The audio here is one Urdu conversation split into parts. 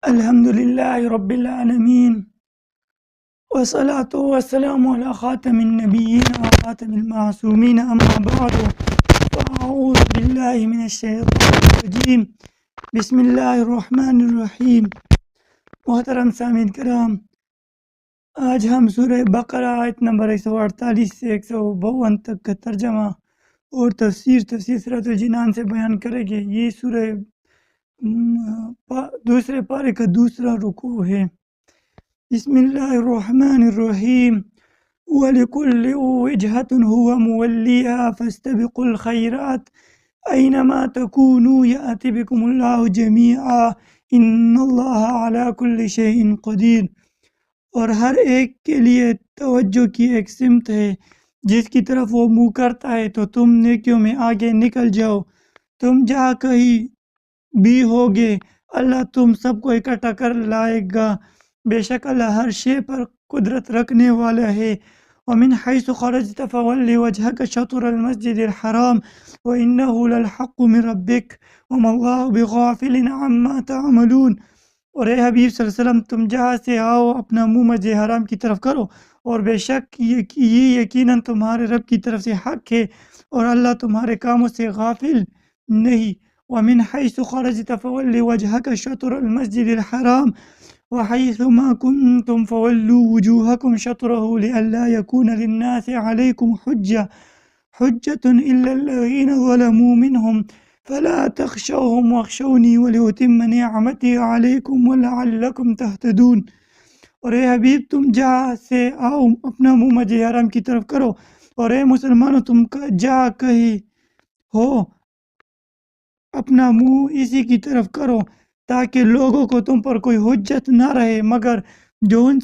الحمد لله رب العالمين، والصلاة والسلام على خاتم النبيين وخاتم المعصومين، أما بعد، فأعوذ بالله من الشيطان الرجيم. بسم الله الرحمن الرحیم۔ محترم سامعین کرام، آج ہم سورہ بقرہ آیت نمبر 148 سے 152 تک کا ترجمہ اور تفسیر سورۃ الجنان سے بیان کریں گے۔ یہ سورہ دوسرے پارے کا دوسرا رکوع ہے۔ بسم اللہ الرحمن الرحیم۔ وَلِكُلِّ وِجْهَةٌ هُوَ مُوَلِّيهَا فَاسْتَبِقُوا الْخَيْرَاتِ أَيْنَمَا تَكُونُوا يَأْتِ بِكُمُ اللَّهُ جَمِيعًا إِنَّ اللَّهَ عَلَى كُلِّ شَيْءٍ قَدِيرٌ۔ اور ہر ایک کے لیے توجہ کی ایک سمت ہے، جس کی طرف وہ منہ کرتا ہے تو تم نیکیوں میں آگے نکل جاؤ۔ تم جہاں کہیں بھی ہوگے، اللہ تم سب کو اکٹھا کر لائے گا۔ بے شک اللہ ہر شے پر قدرت رکھنے والا ہے۔ وَمِنْ حَيْثُ خَرَجْتَ فَوَلِّ وَجْهَكَ شَطْرَ الْمَسْجِدِ الْحَرَامِ وَإِنَّهُ لَلْحَقُّ مِنْ رَبِّكَ وَمَا اللَّهُ بِغَافِلٍ عَمَّا تَعْمَلُونَ۔ اور اے حبیب صلی اللہ علیہ وسلم، تم جہاں سے آؤ اپنا منہ مسجد حرام کی طرف کرو، اور بے شک یہ یقیناً تمہارے رب کی طرف سے حق ہے، اور اللہ تمہارے کاموں سے غافل نہیں۔ وَمِنْ حَيْثُ خَرَجْتَ فَوَلِّ وَجْهَكَ شَطْرَ الْمَسْجِدِ الْحَرَامِ وَحَيْثُ مَا كُنْتُمْ فَوَلُّوا وُجُوهَكُمْ شَطْرَهُ لِئَلَّا يَكُونَ لِلنَّاسِ عَلَيْكُمْ حُجَّةٌ إِلَّا الَّذِينَ ظَلَمُوا مِنْهُمْ فَلَا تَخْشَوْهُمْ وَاخْشَوْنِي وَلِأُتِمَّ نِعْمَتِي عَلَيْكُمْ وَلَعَلَّكُمْ تَهْتَدُونَ۔ اور اے حبیب، تم جہاں سے آؤ اپنا منہ مسجد حرام کی طرف کرو، اور اے مسلمانوں، تم جہاں کہیں ہو اپنا منہ اسی کی طرف کرو، تاکہ لوگوں کو تم پر کوئی حجت نہ رہے مگر جو ان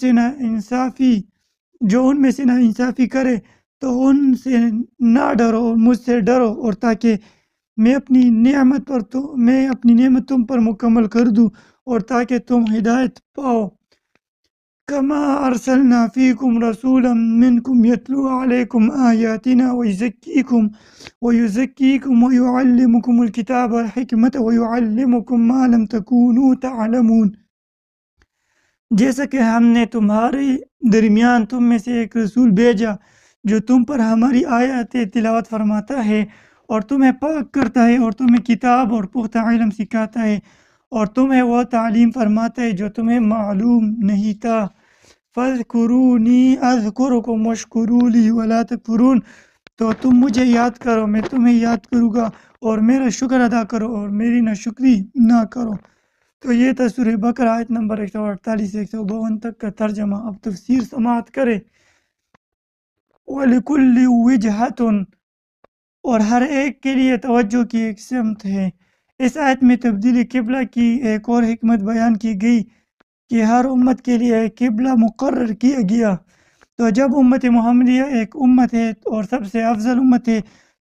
میں سے نا انصافی کرے، تو ان سے نہ ڈرو اور مجھ سے ڈرو، اور تاکہ میں اپنی نعمت تم پر مکمل کر دوں، اور تاکہ تم ہدایت پاؤ۔ کما ارسلنا فیکم رسولا منکم یتلو علیکم آیاتنا ویزکیکم ویعلمکم الکتاب والحکمت ویعلمکم ما لم تکونوا تعلمون۔ جیسا کہ ہم نے تمہارے درمیان تم میں سے ایک رسول بھیجا جو تم پر ہماری آیات تلاوت فرماتا ہے، اور تمہیں پاک کرتا ہے، اور تمہیں کتاب اور پختہ علم سکھاتا ہے، اور تمہیں وہ تعلیم فرماتا ہے جو تمہیں معلوم نہیں تھا۔ فَاذْكُرُونِي أَذْكُرُكُمْ وَاشْكُرُوا لِي وَلَا تَكْفُرُونَ۔ تو تم مجھے یاد کرو، میں تمہیں یاد کروں گا، اور میرا شکر ادا کرو اور میری ناشکری نہ کرو۔ تو یہ تھا سورہ بقرہ آیت نمبر 148 سے 152 تک کا ترجمہ۔ اب تفسیر سماعت کرے۔ وَلِكُلِّ وِجْهَةٌ، اور ہر ایک کے لیے توجہ کی ایک سمت ہے۔ اس آیت میں تبدیلی قبلہ کی ایک اور حکمت بیان کی گئی کہ ہر امت کے لیے ایک قبلہ مقرر کیا گیا۔ تو جب امت محمدیہ ایک امت ہے اور سب سے افضل امت ہے،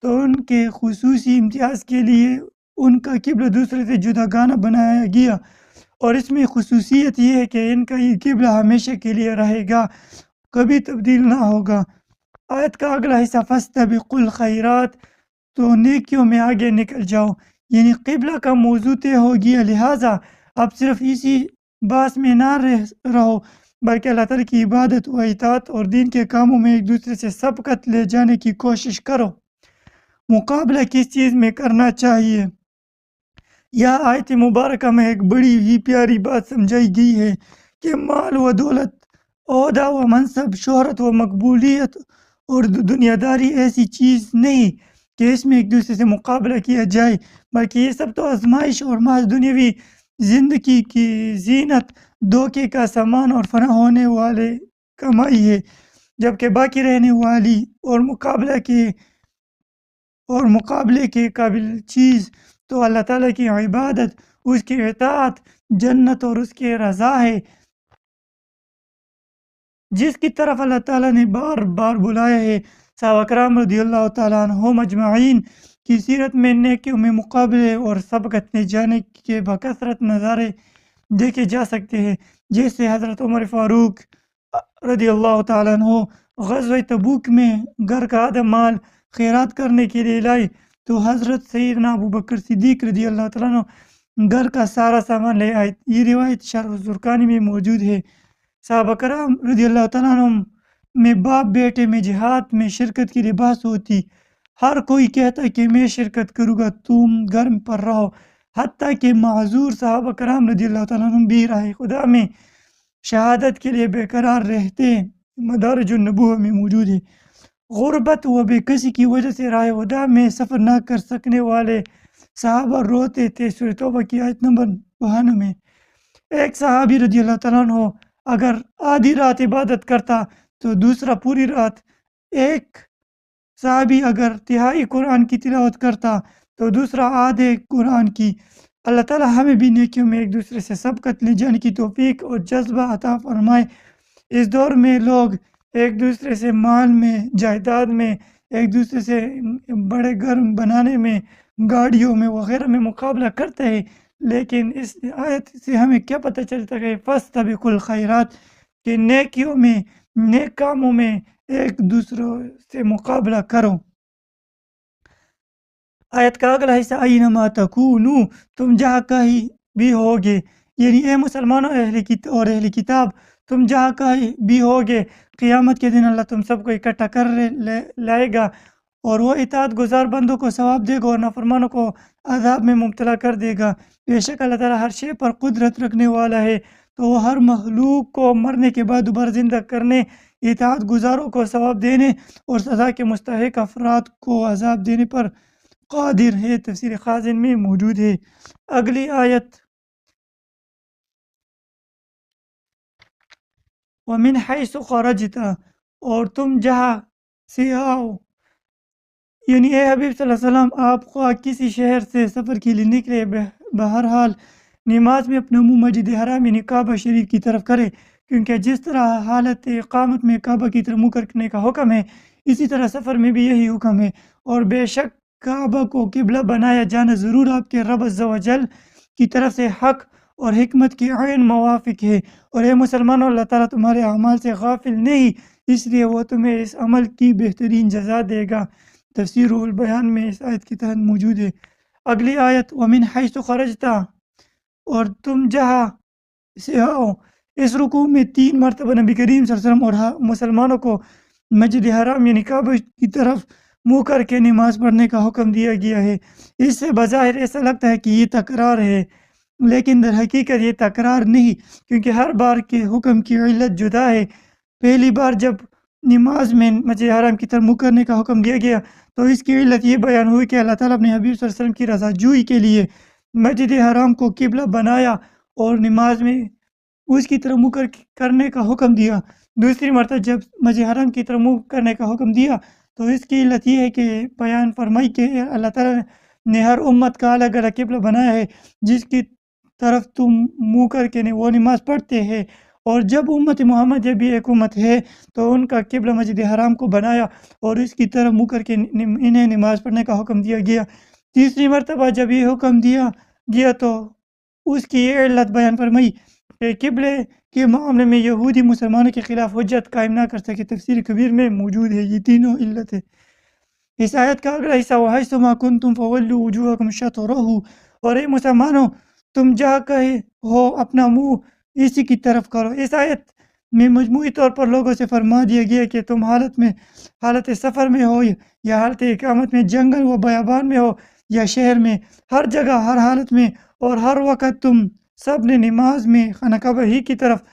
تو ان کے خصوصی امتیاز کے لیے ان کا قبلہ دوسرے سے جدا گانہ بنایا گیا، اور اس میں خصوصیت یہ ہے کہ ان کا یہ قبلہ ہمیشہ کے لیے رہے گا، کبھی تبدیل نہ ہوگا۔ آیت کا اگلا حصہ فَاسْتَبِقُوا الْخَيْرَاتِ، تو نیکیوں میں آگے نکل جاؤ، یعنی قبلہ کا موضوع طے ہو گیا، لہٰذا اب صرف اسی باس میں نہ رہو بلکہ اللہ تعالیٰ کی عبادت و اطاعت اور دین کے کاموں میں ایک دوسرے سے سبقت لے جانے کی کوشش کرو۔ مقابلہ کس چیز میں کرنا چاہیے؟ یہ آیت مبارکہ میں ایک بڑی ہی پیاری بات سمجھائی گئی ہے کہ مال و دولت، عہدہ و منصب، شہرت و مقبولیت اور دنیا داری ایسی چیز نہیں کہ اس میں ایک دوسرے سے مقابلہ کیا جائے، بلکہ یہ سب تو آزمائش اور محض دنیاوی زندگی کی زینت، دھوکے کا سامان اور فنا ہونے والے کمائی ہے، جبکہ باقی رہنے والی اور مقابلے کے قابل چیز تو اللہ تعالیٰ کی عبادت، اس کی اطاعت، جنت اور اس کی رضا ہے، جس کی طرف اللہ تعالیٰ نے بار بار بلایا ہے۔ صحابہ کرام رضی اللہ تعالیٰ عنہم اجمعین کی سیرت میں نیکیوں میں مقابلے اور سبقت لے جانے کے بکثرت نظارے دیکھے جا سکتے ہیں، جیسے حضرت عمر فاروق رضی اللہ تعالیٰ عنہ غزوہ تبوک میں گھر کا آدھا مال خیرات کرنے کے لیے لائے، تو حضرت سیدنا ابو بکر صدیق رضی اللہ تعالیٰ عنہ گھر کا سارا سامان لے آئے۔ یہ روایت شرح الزرقانی میں موجود ہے۔ صحابہ کرام رضی اللہ تعالیٰ عنہم میں باپ بیٹے میں جہاد میں شرکت کی لباس ہوتی۔ ہر کوئی کہتا کہ میں شرکت کروں گا، تم گھر پر رہو، حتیٰ کہ معذور صحابہ کرام رضی اللہ تعالیٰ عنہم بھی راہ خدا میں شہادت کے لیے بے قرار رہتے۔ مدارج النبوہ میں موجود ہے۔ غربت و بے کسی کی وجہ سے راہ خدا میں سفر نہ کر سکنے والے صحابہ روتے تھے۔ سورہ توبہ کی آیت نمبر 92 میں ایک صحابی رضی اللہ تعالیٰ عنہ اگر آدھی رات عبادت کرتا تو دوسرا پوری رات، ایک صحابی اگر تہائی قرآن کی تلاوت کرتا تو دوسرا آدھے قرآن کی۔ اللہ تعالیٰ ہمیں بھی نیکیوں میں ایک دوسرے سے سبقت لے جانے کی توفیق اور جذبہ عطا فرمائے۔ اس دور میں لوگ ایک دوسرے سے مال میں، جائیداد میں، ایک دوسرے سے بڑے گھر بنانے میں، گاڑیوں میں وغیرہ میں مقابلہ کرتے ہیں، لیکن اس آیت سے ہمیں کیا پتہ چلتا ہے؟ فاستبقوا الخیرات، کہ نیکیوں میں، نیک کاموں میں ایک دوسرے سے مقابلہ کرو۔ آیت کا اگلا حصہ اینما تکونو، تم جہاں کہیں بھی ہوگے، یعنی اے مسلمانوں اور اہل کتاب، تم جہاں کہیں بھی ہوگے، قیامت کے دن اللہ تم سب کو اکٹھا کر لائے گا، اور وہ اطاعت گزار بندوں کو ثواب دے گا اور نافرمانوں کو عذاب میں مبتلا کر دے گا۔ بے شک اللہ تعالیٰ ہر شے پر قدرت رکھنے والا ہے، تو وہ ہر مخلوق کو مرنے کے بعد دوبارہ زندہ کرنے، اطاعت گزاروں کو ثواب دینے اور سزا کے مستحق افراد کو عذاب دینے پر قادر ہے۔ تفسیر خازن میں موجود ہے۔ اگلی آیت وَمِنْ حَيْثُ خَرَجْتَ، اور تم جہاں سے آؤ، یعنی اے حبیب صلی اللہ علیہ وسلم، آپ خواہ کسی شہر سے سفر کے لیے نکلے، بہرحال نماز میں اپنا منہ مسجد حرام یعنی کعبہ شریف کی طرف کرے، کیونکہ جس طرح حالت اقامت میں کعبہ کی طرف منہ کرنے کا حکم ہے، اسی طرح سفر میں بھی یہی حکم ہے۔ اور بے شک کعبہ کو قبلہ بنایا جانا ضرور آپ کے رب عز و جل کی طرف سے حق اور حکمت کی عین موافق ہے، اور اے مسلمانوں، اللہ تعالیٰ تمہارے اعمال سے غافل نہیں، اس لیے وہ تمہیں اس عمل کی بہترین جزا دے گا۔ تفسیر البیان میں اس آیت کے تحت موجود ہے۔ اگلی آیت وَمِنْ حَيْثُ خَرَجْتَ، اور تم جہاں سے آؤ، اس رکوع میں 3 مرتبہ نبی کریم صلی اللہ علیہ وسلم اور مسلمانوں کو مسجد حرام یعنی کعبہ کی طرف منہ کر کے نماز پڑھنے کا حکم دیا گیا ہے۔ اس سے بظاہر ایسا لگتا ہے کہ یہ تکرار ہے، لیکن در حقیقت یہ تکرار نہیں، کیونکہ ہر بار کے حکم کی علت جدا ہے۔ پہلی بار جب نماز میں مسجد حرام کی طرف منہ کرنے کا حکم دیا گیا تو اس کی علت یہ بیان ہوئی کہ اللہ تعالیٰ اپنے حبیب صلی اللہ علیہ وسلم کی رضا جوئی کے لیے مسجد حرام کو قبلہ بنایا اور نماز میں اس کی طرف منہ کرنے کا حکم دیا۔ دوسری مرتبہ جب مسجد حرام کی طرف منہ کرنے کا حکم دیا تو اس کی علت یہ ہے کہ بیان فرمائی کہ اللہ تعالیٰ نے ہر امت کا الگ الگ قبلہ بنایا ہے، جس کی طرف تم منہ کر کے وہ نماز پڑھتے ہیں، اور جب امت محمد بھی ایک امت ہے تو ان کا قبلہ مسجد حرام کو بنایا اور اس کی طرف منہ کر کے انہیں نماز پڑھنے کا حکم دیا گیا۔ تیسری مرتبہ جب یہ حکم دیا گیا تو اس کی یہ علت بیان فرمائی کہ قبلے کے معاملے میں یہودی مسلمانوں کے خلاف حجت قائم نہ کر سکے۔ تفسیر کبیر میں موجود ہے یہ تینوں علت ہے۔ اس آیت کا اگلا حصہ وَحَيْثُ مَا كُنْتُمْ فَوَلُّوا وُجُوهَكُمْ شَطْرَهُ، اور اے مسلمانوں، تم جہاں کہیں ہو اپنا منہ اسی کی طرف کرو۔ اس آیت میں مجموعی طور پر لوگوں سے فرما دیا گیا کہ تم حالت سفر میں ہو یا حالت اقامت میں، جنگل و بیابان میں ہو یا شہر میں، ہر جگہ، ہر حالت میں اور ہر وقت تم سب نے نماز میں خانہ کعبہ ہی کی طرف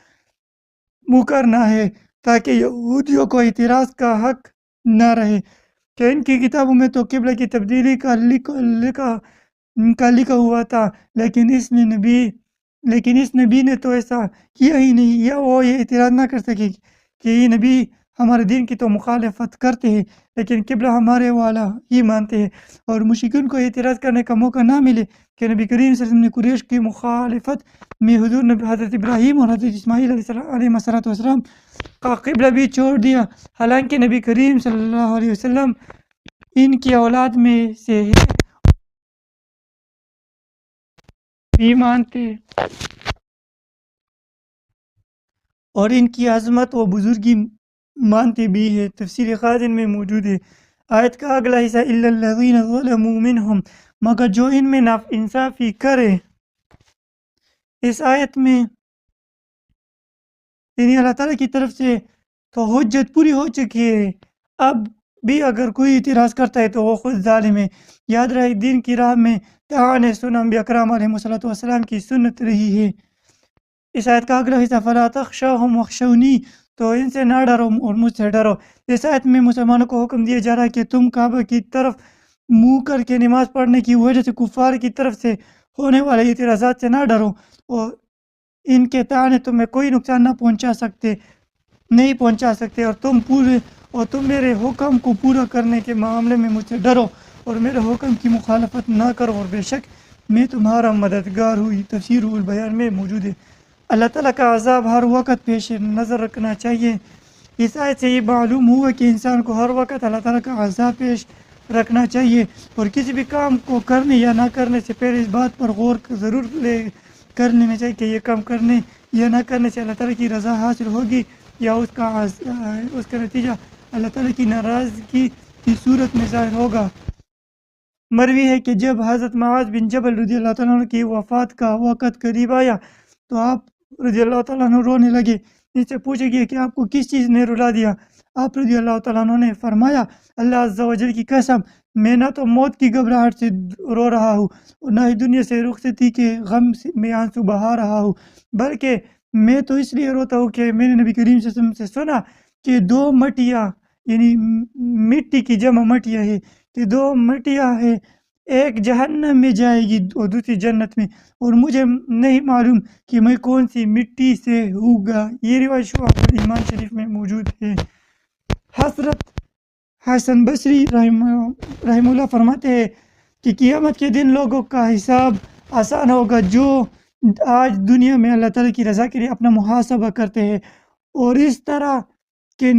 منہ کرنا ہے، تاکہ یہودیوں کو اعتراض کا حق نہ رہے کہ ان کی کتابوں میں تو قبلہ کی تبدیلی کا لکھا ہوا تھا، لیکن اس نبی نے تو ایسا کیا ہی نہیں، یا وہ یہ اعتراض نہ کر سکے کہ یہ نبی ہمارے دین کی تو مخالفت کرتے ہیں لیکن قبلہ ہمارے والا ہی مانتے ہیں، اور مشرکین کو اعتراض کرنے کا موقع نہ ملے کہ نبی کریم صلی اللہ علیہ وسلم نے قریش کی مخالفت میں حضور نبی حضرت ابراہیم اور حضرت اسماعیل علیہ السلام کا قبلہ بھی چھوڑ دیا، حالانکہ نبی کریم صلی اللہ علیہ وسلم ان کی اولاد میں سے ہے بھی مانتے اور ان کی عظمت و بزرگی مانتے بھی ہے۔ تفسیر خازن میں موجود ہے۔ آیت کا اگلا حصہ الا الذین ظلموا منہم، مگر جو ان میں انصافی کرے اس آیت میں یعنی اللہ تعالیٰ کی طرف سے تو حجت پوری ہو چکی ہے، اب بھی اگر کوئی اعتراض کرتا ہے تو وہ خود ظالم ہے۔ یاد رہے دین کی راہ میں تعان سنن انبیاء اکرام علیہ السلام کی سنت رہی ہے۔ اس آیت کا اگلا حصہ فلا تخشوہم واخشونی، تو ان سے نہ ڈرو اور مجھ سے ڈرو۔ اس آیت میں مسلمانوں کو حکم دیا جا رہا ہے کہ تم کعبہ کی طرف منہ کر کے نماز پڑھنے کی وجہ سے کفار کی طرف سے ہونے والے اعتراضات سے نہ ڈرو، اور ان کے طعنے تمہیں کوئی نقصان نہیں پہنچا سکتے، اور تم میرے حکم کو پورا کرنے کے معاملے میں مجھ سے ڈرو اور میرے حکم کی مخالفت نہ کرو، اور بے شک میں تمہارا مددگار ہوں۔ تفسیر البیان میں موجود ہے۔ اللہ تعالیٰ کا عذاب ہر وقت پیش نظر رکھنا چاہیے۔ اس آیت سے یہ معلوم ہوا کہ انسان کو ہر وقت اللہ تعالیٰ کا عذاب پیش رکھنا چاہیے، اور کسی بھی کام کو کرنے یا نہ کرنے سے پہلے اس بات پر غور ضرور کر لینا چاہیے کہ یہ کام کرنے یا نہ کرنے سے اللہ تعالیٰ کی رضا حاصل ہوگی یا اس کا نتیجہ اللہ تعالیٰ کی ناراضگی کی صورت میں ظاہر ہوگا۔ مروی ہے کہ جب حضرت معاذ بن جبل رضی اللہ تعالیٰ عنہ کی وفات کا وقت قریب آیا تو آپ رضی اللہ تعالیٰ عنہ رونے لگے۔ ان سے پوچھا گیا کہ آپ کو کس چیز نے رلا دیا؟ آپ رضی اللہ تعالیٰ عنہ نے فرمایا، اللہ عز و جل کی قسم، میں نہ تو موت کی گھبراہٹ سے رو رہا ہوں اور نہ ہی دنیا سے رخصتی کے غم میں آنسو بہا رہا ہوں، بلکہ میں تو اس لیے روتا ہوں کہ میں نے نبی کریم صلی اللہ علیہ وسلم سے سنا کہ دو مٹیاں، یعنی مٹی کی جمع مٹیاں ہے، کہ دو مٹیاں ہیں، ایک جہنم میں جائے گی اور دوسری جنت میں، اور مجھے نہیں معلوم کہ میں کون سی مٹی سے ہوگا۔ یہ روایت شعب الایمان شریف میں موجود ہے۔ حضرت حسن بصری رحمہ اللہ فرماتے ہیں کہ قیامت کے دن لوگوں کا حساب آسان ہوگا جو آج دنیا میں اللہ تعالیٰ کی رضا کے لیے اپنا محاسبہ کرتے ہیں، اور اس طرح کہ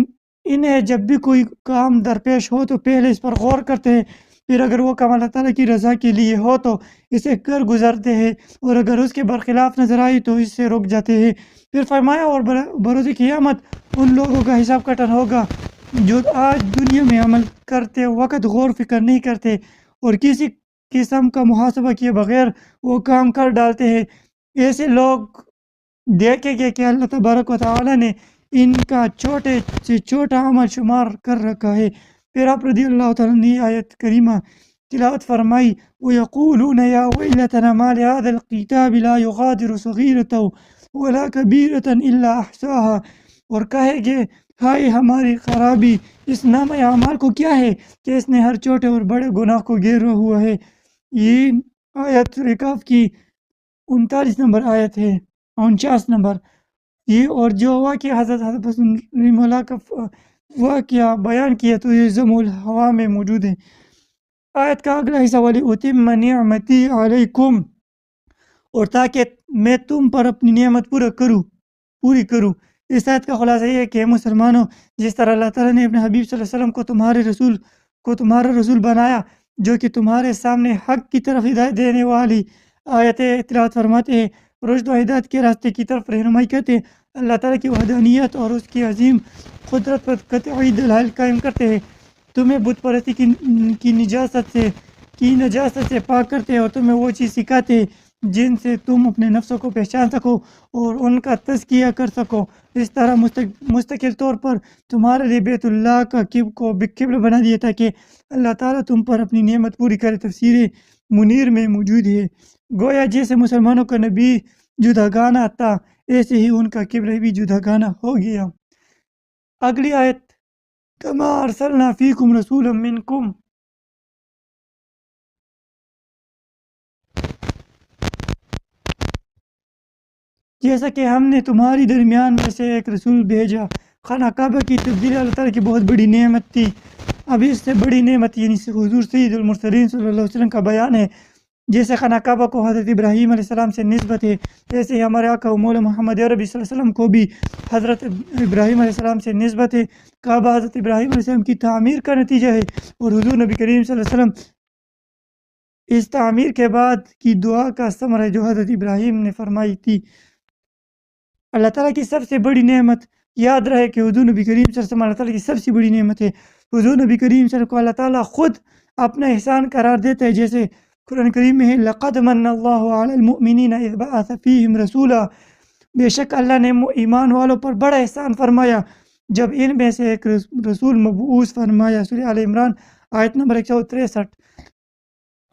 انہیں جب بھی کوئی کام درپیش ہو تو پہلے اس پر غور کرتے ہیں، پھر اگر وہ کام اللہ تعالیٰ کی رضا کے لیے ہو تو اسے کر گزرتے ہیں، اور اگر اس کے برخلاف نظر آئی تو اس سے رک جاتے ہیں۔ پھر فرمایا، اور بروز قیامت ان لوگوں کا حساب کٹن ہوگا جو آج دنیا میں عمل کرتے وقت غور فکر نہیں کرتے اور کسی قسم کا محاسبہ کیے بغیر وہ کام کر ڈالتے ہیں۔ ایسے لوگ دیکھیں گے کہ اللہ تبارک و تعالیٰ نے ان کا چھوٹے سے چھوٹا عمل شمار کر رکھا ہے۔ پھر آپ رضی اللہ تعالیٰ نے آیت کریمہ تلاوت فرمائی، وَيَقُولُونَ يَا وَيْلَتَنَا مَا لِهَذَا الْكِتَابِ لَا يُغَادِرُ صَغِيرَةً وَلَا كَبِيرَةً إِلَّا أَحْصَاهَا، اور کہے گے ہائے ہماری خرابی، اس نامہ اعمال کو کیا ہے کہ اس نے ہر چھوٹے اور بڑے گناہ کو گھیرا ہوا ہے۔ یہ آیت رکاف کی 39 نمبر آیت ہے، 49 نمبر۔ یہ اور جو واقعہ حضرت حسن رحمہ اللہ کا واقعہ بیان کیا تو یہ ضم الہوا میں موجود ہے۔ آیت کا اگلا حصہ وَلِأُتِمَّ نِعْمَتِي عَلَيْكُمْ، اور تاکہ میں تم پر اپنی نعمت پوری کروں۔ اس آیت کا خلاصہ یہ ہے کہ مسلمانوں، جس طرح اللہ تعالیٰ نے اپنے حبیب صلی اللہ علیہ وسلم کو تمہارا رسول بنایا جو کہ تمہارے سامنے حق کی طرف ہدایت دینے والی آیت تلاوت فرماتے ہیں، رشد و ہدایت کے راستے کی طرف رہنمائی کرتے ہیں، اللہ تعالیٰ کی وحدانیت اور اس کی عظیم قدرت پر قطعی دلائل قائم کرتے ہیں، تمہیں بت پرستی کی نجاست سے پاک کرتے ہیں، اور تمہیں وہ چیز سکھاتے ہیں جن سے تم اپنے نفسوں کو پہچان سکو اور ان کا تزکیہ کر سکو۔ اس طرح مستقل طور پر تمہارے لیے بیت اللہ کا قبلہ بنا دیا تاکہ اللہ تعالیٰ تم پر اپنی نعمت پوری کرے۔ تفسیر منیر میں موجود ہے۔ گویا جیسے مسلمانوں کا نبی جداگانہ تھا، ایسے ہی ان کا قبلہ بھی جداگانہ ہو گیا۔ اگلی آیت، کما ارسلنا فیکم رسولا منکم، جیسا کہ ہم نے تمہاری درمیان میں سے ایک رسول بھیجا۔ خانہ کعبہ کی تبدیلی اللہ تعالیٰ کی بہت بڑی نعمت تھی۔ اب اس سے بڑی نعمت یعنی حضور سید المرسلین صلی اللہ علیہ وسلم کا بیان ہے۔ جیسے خانہ کعبہ کو حضرت ابراہیم علیہ السلام سے نسبت ہے، ایسے ہی ہمارے آقا و مولا محمد عربی صلی اللہ علیہ وسلم کو بھی حضرت ابراہیم علیہ السلام سے نسبت ہے۔ کعبہ حضرت ابراہیم علیہ السلام کی تعمیر کا نتیجہ ہے، اور حضور نبی کریم صلی اللہ علیہ وسلم اس تعمیر کے بعد کی دعا کا ثمر ہے جو حضرت ابراہیم نے فرمائی تھی۔ اللہ تعالیٰ کی سب سے بڑی نعمت، یاد رہے کہ حضور نبی کریم صلی اللہ علیہ وسلم اللہ تعالیٰ کی سب سے بڑی نعمت ہے۔ حضور نبی کریم صلی اللہ علیہ وسلم کو اللہ تعالیٰ خود اپنا احسان قرار دیتا ہے، جیسے قرآن کریم میں ہے لقد من اللہ علی المؤمنین اذ بعث فیہم رسولا، بے شک اللہ نے ایمان والوں پر بڑا احسان فرمایا جب ان میں سے ایک رسول مبعوث فرمایا۔ سورہ آل عمران آیت نمبر 163۔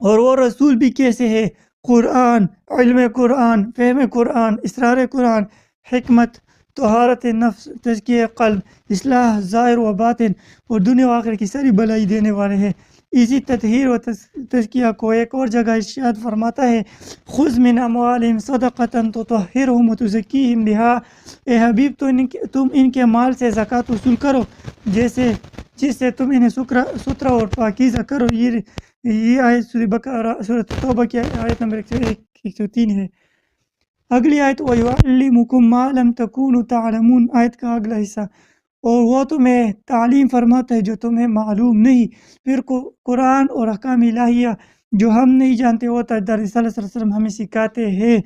اور وہ رسول بھی کیسے ہے؟ قرآن، علم قرآن، فہم قرآن، اسرار قرآن، حکمت، طہارت نفس، تزکیہ قلب، اصلاح ظاہر و باطن اور دنیا و آخرت کی ساری بھلائی دینے والے ہیں۔ اسی تطہیر و تزکیہ کو ایک اور جگہ ارشاد فرماتا ہے خذ من اموالہم صدقۃ تطہرہم وتزکیہم بہا، اے حبیب تم ان کے مال سے زکوٰۃ وصول کرو جس سے تم انہیں ستھرا اور پاکیزہ کرو۔ یہ آیت سورۃ توبہ کی آیت نمبر 103 ہے۔ اگلی آیت وَيُعَلِّمُكُم مَّا لَمْ تَكُونُوا تَعْلَمُونَ، آیت کا اگلا حصہ، اور وہ تمہیں تعلیم فرماتا ہے جو تمہیں معلوم نہیں۔ پھر قرآن اور احکام الہیہ جو ہم نہیں جانتے وہ تاجدار رسالت صلی اللہ علیہ وسلم ہمیں سکھاتے ہیں۔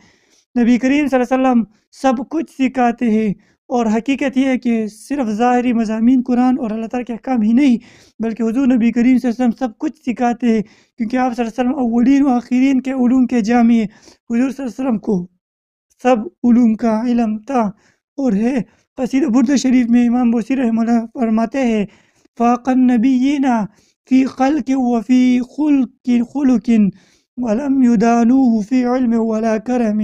نبی کریم صلی اللہ علیہ وسلم سب کچھ سکھاتے ہیں، اور حقیقت یہ ہے کہ صرف ظاہری مضامین قرآن اور اللہ تعالیٰ کے احکام ہی نہیں بلکہ حضور نبی کریم صلی اللہ علیہ وسلم سب کچھ سکھاتے ہیں، کیونکہ آپ صلی اللہ علیہ وسلم اولین و آخرین کے علوم کے جامع ہیں۔ حضور صلی اللہ علیہ وسلم کو سب علوم کا علم تھا اور ہے۔ قصیدہ بردہ شریف میں امام بوصیری رحمہ اللہ فرماتے ہیں فاق النبیین فی خلق وفی خلق ولم یدانوہ فی علم ولا کرم،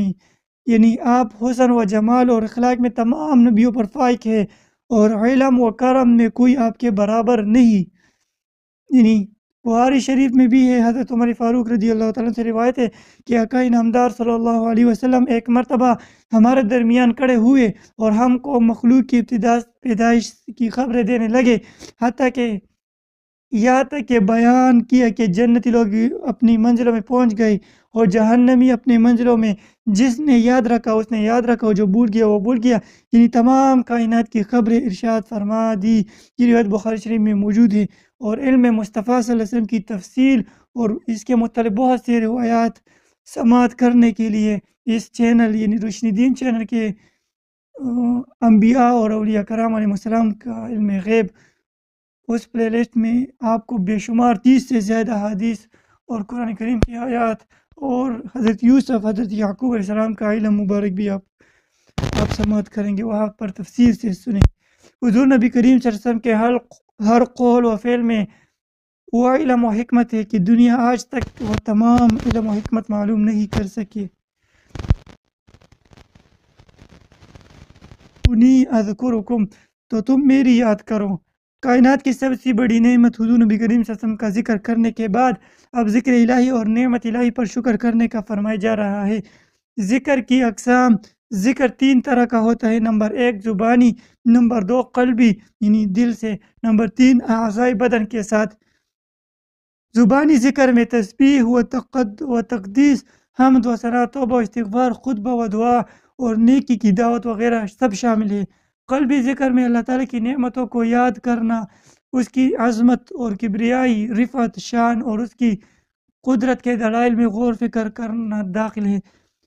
یعنی آپ حسن و جمال اور اخلاق میں تمام نبیوں پر فائق ہے اور علم و کرم میں کوئی آپ کے برابر نہیں۔ یعنی بخاری شریف میں بھی ہے، حضرت عمر فاروق رضی اللہ تعالیٰ سے روایت ہے کہ آقا نامدار صلی اللہ علیہ وسلم ایک مرتبہ ہمارے درمیان کھڑے ہوئے اور ہم کو مخلوق کی پیدائش کی خبریں دینے لگے، یہاں تک کہ بیان کیا کہ جنتی لوگ اپنی منزلوں میں پہنچ گئے اور جہنمی اپنی منزلوں میں، جس نے یاد رکھا اس نے یاد رکھا، جو بھول گیا وہ بھول گیا، یعنی تمام کائنات کی خبریں ارشاد فرما دی۔ یہ روایت بخاری شریف میں موجود ہے۔ اور علم مصطفیٰ صلی اللہ علیہ وسلم کی تفصیل اور اس کے متعلق بہت سی روایات سماعت کرنے کے لیے اس چینل یعنی روشنی دین چینل کے انبیاء اور اولیاء کرام علیہ السلام کا علم غیب، اس پلے لسٹ میں آپ کو بے شمار 30 سے زیادہ حدیث اور قرآن کریم کی آیات اور حضرت یوسف، حضرت یعقوب علیہ السلام کا علم مبارک بھی آپ سماعت کریں گے، وہاں پر تفصیل سے سنیں۔ حضور نبی کریم صلی اللہ علیہ وسلم کے ہر قول و فعل میں وہ علم و حکمت ہے کہ دنیا آج تک وہ تمام علم و حکمت معلوم نہیں کر سکے۔ انی اذکرکم، تو تم میری یاد کرو۔ کائنات کی سب سے بڑی نعمت حضور نبی کریم صلی اللہ علیہ وسلم کا ذکر کرنے کے بعد اب ذکر الہی اور نعمت الہی پر شکر کرنے کا فرمایا جا رہا ہے۔ ذکر کی اقسام، ذکر 3 طرح کا ہوتا ہے، نمبر 1 زبانی، نمبر 2 قلبی یعنی دل سے، نمبر 3 اعضاء بدن کے ساتھ۔ زبانی ذکر میں تسبیح و تقدیس، حمد و ثنا، توبہ و استغفار، خطبہ و دعا اور نیکی کی دعوت وغیرہ سب شامل ہے۔ قلبی ذکر میں اللہ تعالیٰ کی نعمتوں کو یاد کرنا، اس کی عظمت اور کبریائی، رفعت، شان اور اس کی قدرت کے دلائل میں غور فکر کرنا داخل ہے۔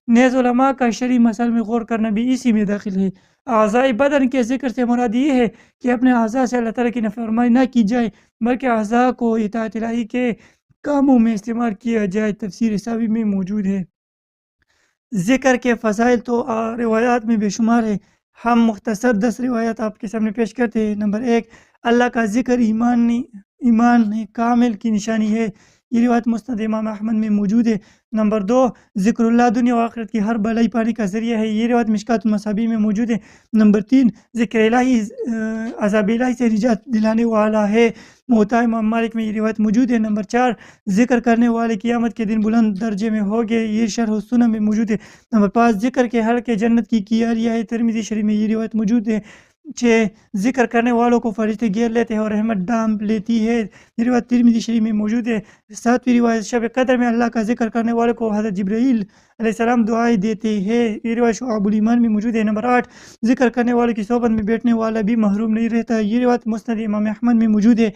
نیز علماء کا شرعی مسائل میں غور کرنا بھی اسی میں داخل ہے۔ اعضاء بدن کے ذکر سے مراد یہ ہے کہ اپنے اعضاء سے اللہ تعالیٰ کی نافرمانی نہ کی جائے بلکہ اعضاء کو اطاعت الہی کے کاموں میں استعمال کیا جائے۔ تفسیر ساوی میں موجود ہے۔ ذکر کے فضائل تو روایات میں بے شمار ہے، ہم مختصر 10 روایات آپ کے سامنے پیش کرتے ہیں۔ نمبر 1، اللہ کا ذکر ایمان کامل کی نشانی ہے، یہ روایت مسند امام احمد میں موجود ہے۔ نمبر 2، ذکر اللہ دنیا و آخرت کی ہر بھلائی پانے کا ذریعہ ہے، یہ روایت مشکات المصابیح میں موجود ہے۔ نمبر 3، ذکر الہی عذاب الہی سے نجات دلانے والا ہے، موطا امام مالک میں یہ روایت موجود ہے۔ نمبر 4، ذکر کرنے والے قیامت کے دن بلند درجے میں ہوگے، یہ شرح السنن میں موجود ہے۔ نمبر 5، ذکر کے حلقے جنت کی کیاریاں ہے، ترمذی شریف میں یہ روایت موجود ہے۔ 6، ذکر کرنے والوں کو فرشتے گھیر لیتے ہیں اور رحمت ڈھانپ لیتی ہے، یہ روایت ترمذی شریف میں موجود ہے۔ 7ویں روایت، شب قدر میں اللہ کا ذکر کرنے والوں کو حضرت جبرائیل علیہ السلام دعائیں دیتے ہیں، یہ روایت شعب الایمان میں موجود ہے۔ نمبر 8، ذکر کرنے والوں کی صحبت میں بیٹھنے والا بھی محروم نہیں رہتا، یہ روایت مسند امام احمد میں موجود ہے۔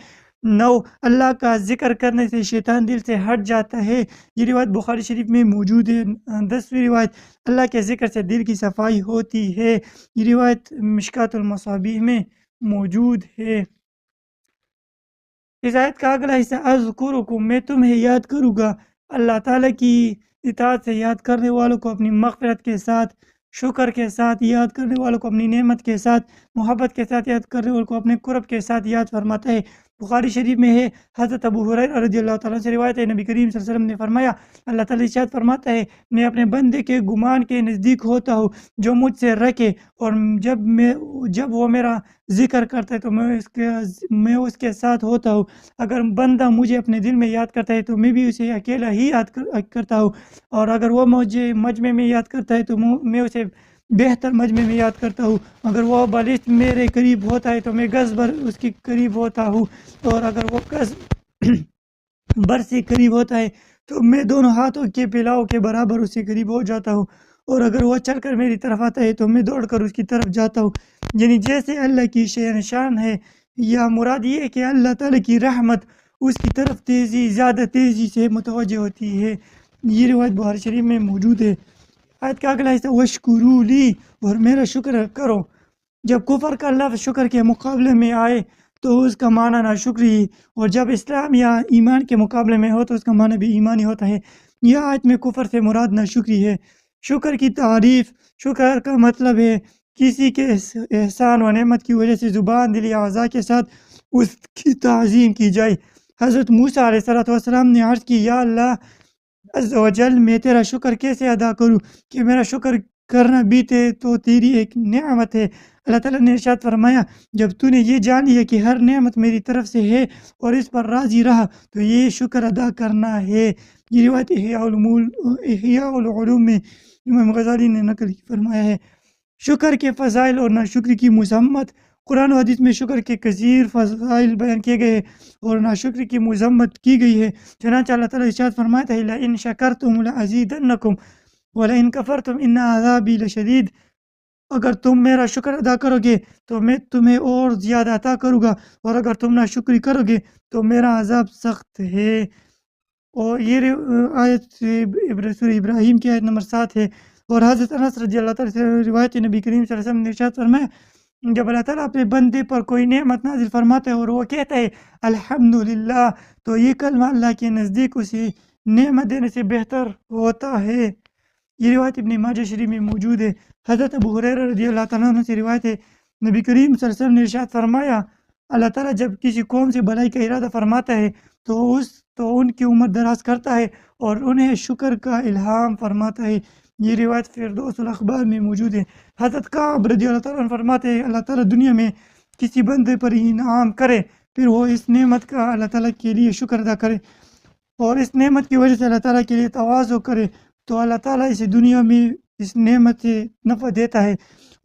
9، اللہ کا ذکر کرنے سے شیطان دل سے ہٹ جاتا ہے، یہ روایت بخاری شریف میں موجود ہے۔ 10ویں روایت، اللہ کے ذکر سے دل کی صفائی ہوتی ہے، یہ روایت مشکات المصابیح میں موجود ہے۔ اس آیت کا اگلا حصہ اذکرکم، میں تمہیں یاد کروں گا، اللہ تعالیٰ کی اطاعت سے یاد کرنے والوں کو اپنی مغفرت کے ساتھ، شکر کے ساتھ یاد کرنے والوں کو اپنی نعمت کے ساتھ، محبت کے ساتھ یاد کرنے والوں کو اپنے قرب کے ساتھ یاد فرماتا ہے۔ بخاری شریف میں ہے، حضرت ابو ہریرہ رضی اللہ تعالیٰ سے روایت ہے، نبی کریم صلی اللہ علیہ وسلم نے فرمایا، اللہ تعالیٰ ارشاد فرماتا ہے، میں اپنے بندے کے گمان کے نزدیک ہوتا ہوں جو مجھ سے رکھے، اور جب وہ میرا ذکر کرتا ہے تو میں اس کے ساتھ ہوتا ہوں۔ اگر بندہ مجھے اپنے دل میں یاد کرتا ہے تو میں بھی اسے اکیلا ہی یاد کرتا ہوں، اور اگر وہ مجھے مجمع میں یاد کرتا ہے تو میں اسے بہتر مجمع میں یاد کرتا ہوں۔ اگر وہ بالشت میرے قریب ہوتا ہے تو میں گز بھر اس کے قریب ہوتا ہوں، اور اگر وہ گز بر سے قریب ہوتا ہے تو میں دونوں ہاتھوں کے پلاؤ کے برابر اس سے قریب ہو جاتا ہوں، اور اگر وہ چل کر میری طرف آتا ہے تو میں دوڑ کر اس کی طرف جاتا ہوں۔ یعنی جیسے اللہ کی شان ہے، یا مراد یہ ہے کہ اللہ تعالیٰ کی رحمت اس کی طرف زیادہ تیزی سے متوجہ ہوتی ہے۔ یہ روایت بخاری شریف میں موجود ہے۔ آیت کا اگلا حصہ وشکروا لی، اور میرا شکر کرو۔ جب کفر کا لفظ شکر کے مقابلے میں آئے تو اس کا معنی ناشکری، اور جب اسلام یا ایمان کے مقابلے میں ہو تو اس کا معنی بھی ایمانی ہوتا ہے۔ یہ آیت میں کفر سے مراد ناشکری ہے۔ شکر کی تعریف، شکر کا مطلب ہے کسی کے احسان و نعمت کی وجہ سے زبان، دل یا اعضاء کے ساتھ اس کی تعظیم کی جائے۔ حضرت موسیٰ علیہ السلام نے عرض کی، یا اللہ عز و جل، میں تیرا شکر کیسے ادا کروں کہ میرا شکر کرنا بھی تو تیری ایک نعمت ہے۔ اللہ تعالیٰ نے ارشاد فرمایا، جب تو نے یہ جان لیا کہ ہر نعمت میری طرف سے ہے اور اس پر راضی رہا تو یہ شکر ادا کرنا ہے۔ یہ روایت احیاء العلوم میں امام غزالی نے نقل فرمایا ہے۔ شکر کے فضائل اور ناشکری کی مذمت۔ قرآن و حدیث میں شکر کے کثیر فضائل بیان کیے گئے اور ناشکری کی مذمت کی گئی ہے۔ چنانچہ اللہ تعالیٰ ارشاد فرماتا ہے، لَئِن شَكَرْتُمْ لَأَزِيدَنَّكُمْ وَلَئِن كَفَرْتُمْ إِنَّ عَذَابِي لَشَدِيدٌ۔ اگر تم میرا شکر ادا کرو گے تو میں تمہیں اور زیادہ عطا کروں گا، اور اگر تم ناشکری کرو گے تو میرا عذاب سخت ہے۔ اور یہ آیت سورہ ابراہیم کی آیت نمبر 7 ہے۔ اور حضرت انس رضی اللہ تعالیٰ سے روایت نبی کریم صلی اللہ علیہ وسلم نے ارشاد فرمایا، جب اللہ تعالیٰ اپنے بندے پر کوئی نعمت نازل فرماتا ہے اور وہ کہتا ہے الحمدللہ، تو یہ کلمہ اللہ کے نزدیک اسے نعمت دینے سے بہتر ہوتا ہے۔ یہ روایت ابن ماجہ شریف میں موجود ہے۔ حضرت ابو ہریرہ رضی اللہ تعالیٰ عنہ سے روایت ہے، نبی کریم صلی اللہ علیہ وسلم نے ارشاد فرمایا، اللہ تعالیٰ جب کسی قوم سے بھلائی کا ارادہ فرماتا ہے تو ان کی عمر دراز کرتا ہے اور انہیں شکر کا الہام فرماتا ہے۔ یہ روایت فردوس الاخبار میں موجود ہے۔ حضرت کعب رضی اللہ تعالیٰ عنہ فرماتے ہیں، اللہ تعالیٰ دنیا میں کسی بندے پر انعام کرے، پھر وہ اس نعمت کا اللہ تعالیٰ کے لیے شکر ادا کرے اور اس نعمت کی وجہ سے اللہ تعالیٰ کے لیے تواضع کرے، تو اللہ تعالیٰ اسے دنیا میں اس نعمت سے نفع دیتا ہے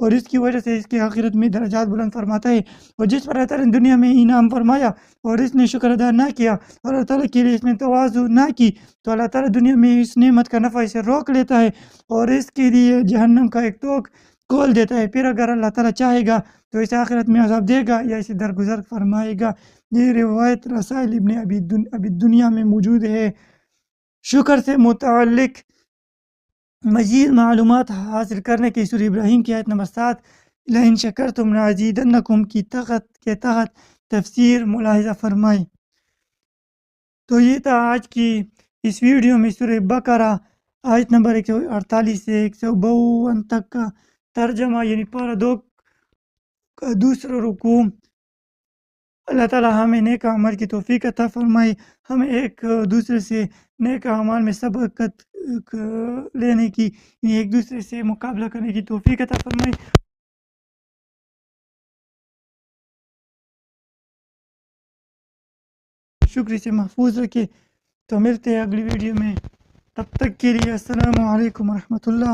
اور اس کی وجہ سے اس کے آخرت میں درجات بلند فرماتا ہے۔ اور جس پر اللہ تعالیٰ نے دنیا میں انعام فرمایا اور اس نے شکر ادا نہ کیا اور اللہ تعالیٰ کے لیے اس نے تواضع نہ کی، تو اللہ تعالیٰ دنیا میں اس نعمت کا نفع اسے روک لیتا ہے اور اس کے لیے جہنم کا ایک طوق کھول دیتا ہے۔ پھر اگر اللہ تعالیٰ چاہے گا تو اسے آخرت میں عذاب دے گا یا اسے درگزر فرمائے گا۔ یہ روایت رسائل ابن ابی دنیا میں موجود ہے۔ شکر سے متعلق مزید معلومات حاصل کرنے کی سورہ ابراہیم کی آیت نمبر 7 لَئِن شَكَرْتُمْ لَأَزِيدَنَّكُمْ کی تحت تفسیر ملاحظہ فرمائیں۔ تو یہ تھا آج کی اس ویڈیو میں سورہ بقرہ آیت نمبر 148 سے 152 تک کا ترجمہ، یعنی پارہ 2 کا دوسرا رکوع۔ اللہ تعالیٰ ہمیں نیک اعمال کی توفیق عطا فرمائے، ہمیں ایک دوسرے سے نیک اعمال میں سبقت لینے کی، یعنی ایک دوسرے سے مقابلہ کرنے کی توفیق عطا فرمائے۔ شکر سے محفوظ رکھے۔ تو ملتے ہیں اگلی ویڈیو میں، تب تک کے لیے السلام علیکم ورحمۃ اللہ۔